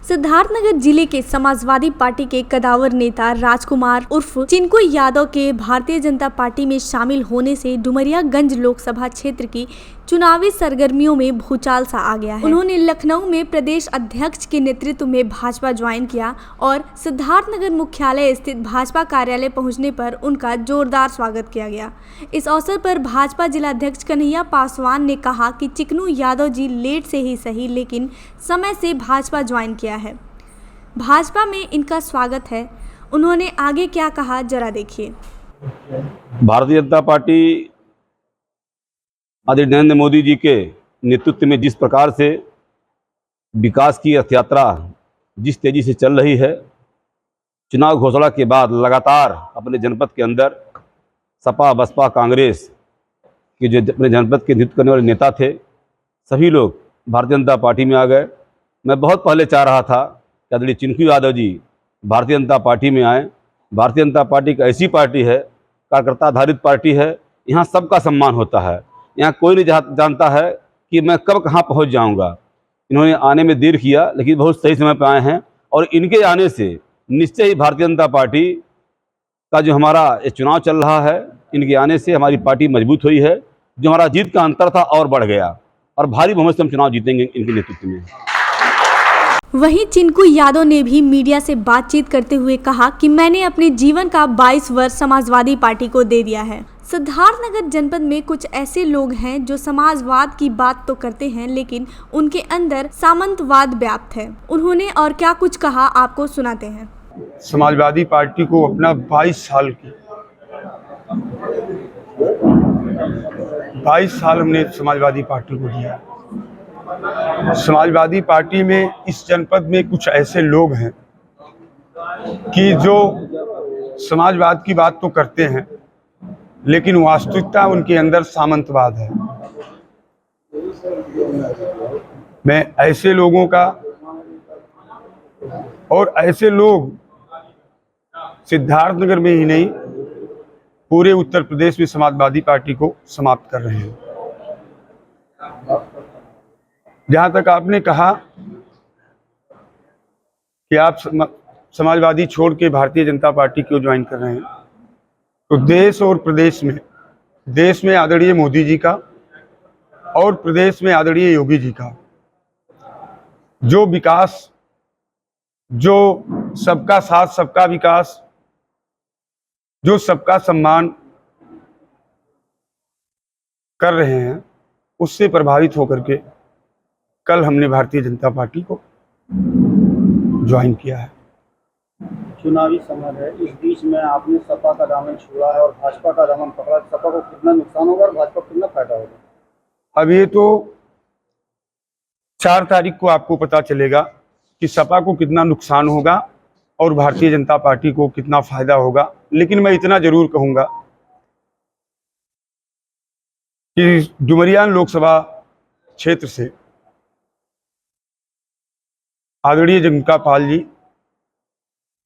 सिद्धार्थनगर जिले के समाजवादी पार्टी के कदावर नेता राजकुमार उर्फ चिनकू यादव के भारतीय जनता पार्टी में शामिल होने से डुमरियागंज लोकसभा क्षेत्र की चुनावी सरगर्मियों में भूचाल सा आ गया है। उन्होंने लखनऊ में प्रदेश अध्यक्ष के नेतृत्व में भाजपा ज्वाइन किया और सिद्धार्थनगर मुख्यालय स्थित भाजपा कार्यालय पहुंचने पर उनका जोरदार स्वागत किया गया। इस अवसर पर भाजपा जिलाध्यक्ष कन्हैया पासवान ने कहा कि चिकनू यादव जी लेट से ही सही लेकिन समय से भाजपा ज्वाइन किया है, भाजपा में इनका स्वागत है। उन्होंने आगे क्या कहा जरा देखिए। भारतीय जनता पार्टी आदरणीय नरेंद्र मोदी जी के नेतृत्व में जिस प्रकार से विकास की अर्थ यात्रा जिस तेजी से चल रही है, चुनाव घोषणा के बाद लगातार अपने जनपद के अंदर सपा बसपा कांग्रेस के जो अपने जनपद के नेतृत्व करने वाले नेता थे, सभी लोग भारतीय जनता पार्टी में आ गए। मैं बहुत पहले चाह रहा था कि आदरणीय चिनकू यादव जी भारतीय जनता पार्टी में आए। भारतीय जनता पार्टी एक ऐसी पार्टी है, कार्यकर्ता आधारित पार्टी है, यहाँ सबका सम्मान होता है। यहाँ कोई नहीं जानता है कि मैं कब कहाँ पहुँच जाऊँगा। इन्होंने आने में देर किया लेकिन बहुत सही समय पर आए हैं और इनके आने से निश्चय ही भारतीय जनता पार्टी का जो हमारा ये चुनाव चल रहा है, इनके आने से हमारी पार्टी मजबूत हुई है। जो हमारा जीत का अंतर था और बढ़ गया और भारी बहुमत से हम चुनाव जीतेंगे इनके नेतृत्व में। वहीं चिनकू यादव ने भी मीडिया से बातचीत करते हुए कहा कि मैंने अपने जीवन का 22 वर्ष समाजवादी पार्टी को दे दिया है। सिद्धार्थनगर जनपद में कुछ ऐसे लोग हैं जो समाजवाद की बात तो करते हैं लेकिन उनके अंदर सामंतवाद व्याप्त है। उन्होंने और क्या कुछ कहा आपको सुनाते हैं। समाजवादी पार्टी को अपना 22 साल हमने समाजवादी पार्टी को दिया। समाजवादी पार्टी में इस जनपद में कुछ ऐसे लोग हैं कि जो समाजवाद की बात तो करते हैं लेकिन वास्तविकता उनके अंदर सामंतवाद है। मैं ऐसे लोगों का और ऐसे लोग सिद्धार्थनगर में ही नहीं पूरे उत्तर प्रदेश में समाजवादी पार्टी को समाप्त कर रहे हैं। जहां तक आपने कहा कि आप समाजवादी छोड़ के भारतीय जनता पार्टी को ज्वाइन कर रहे हैं, तो देश और प्रदेश में, देश में आदरणीय मोदी जी का और प्रदेश में आदरणीय योगी जी का जो विकास, जो सबका साथ सबका विकास, जो सबका सम्मान कर रहे हैं, उससे प्रभावित होकर के कल हमने भारतीय जनता पार्टी को ज्वाइन किया है। चुनावी समय है, इस बीच में आपने सपा का दामन छोड़ा है और भाजपा का दामन पकड़ा। सपा को कितना नुकसान होगा और भाजपा को कितना फायदा होगा? अब ये तो 4 तारीख को आपको पता चलेगा कि सपा को कितना नुकसान होगा और भारतीय जनता पार्टी को कितना फायदा होगा। लेकिन मैं इतना जरूर कहूंगा कि डुमरिया लोकसभा क्षेत्र से आदरणीय जगन्नाथ पाल जी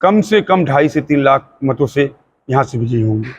कम से कम 2.5 से 3 लाख मतों से यहां से विजयी होंगे।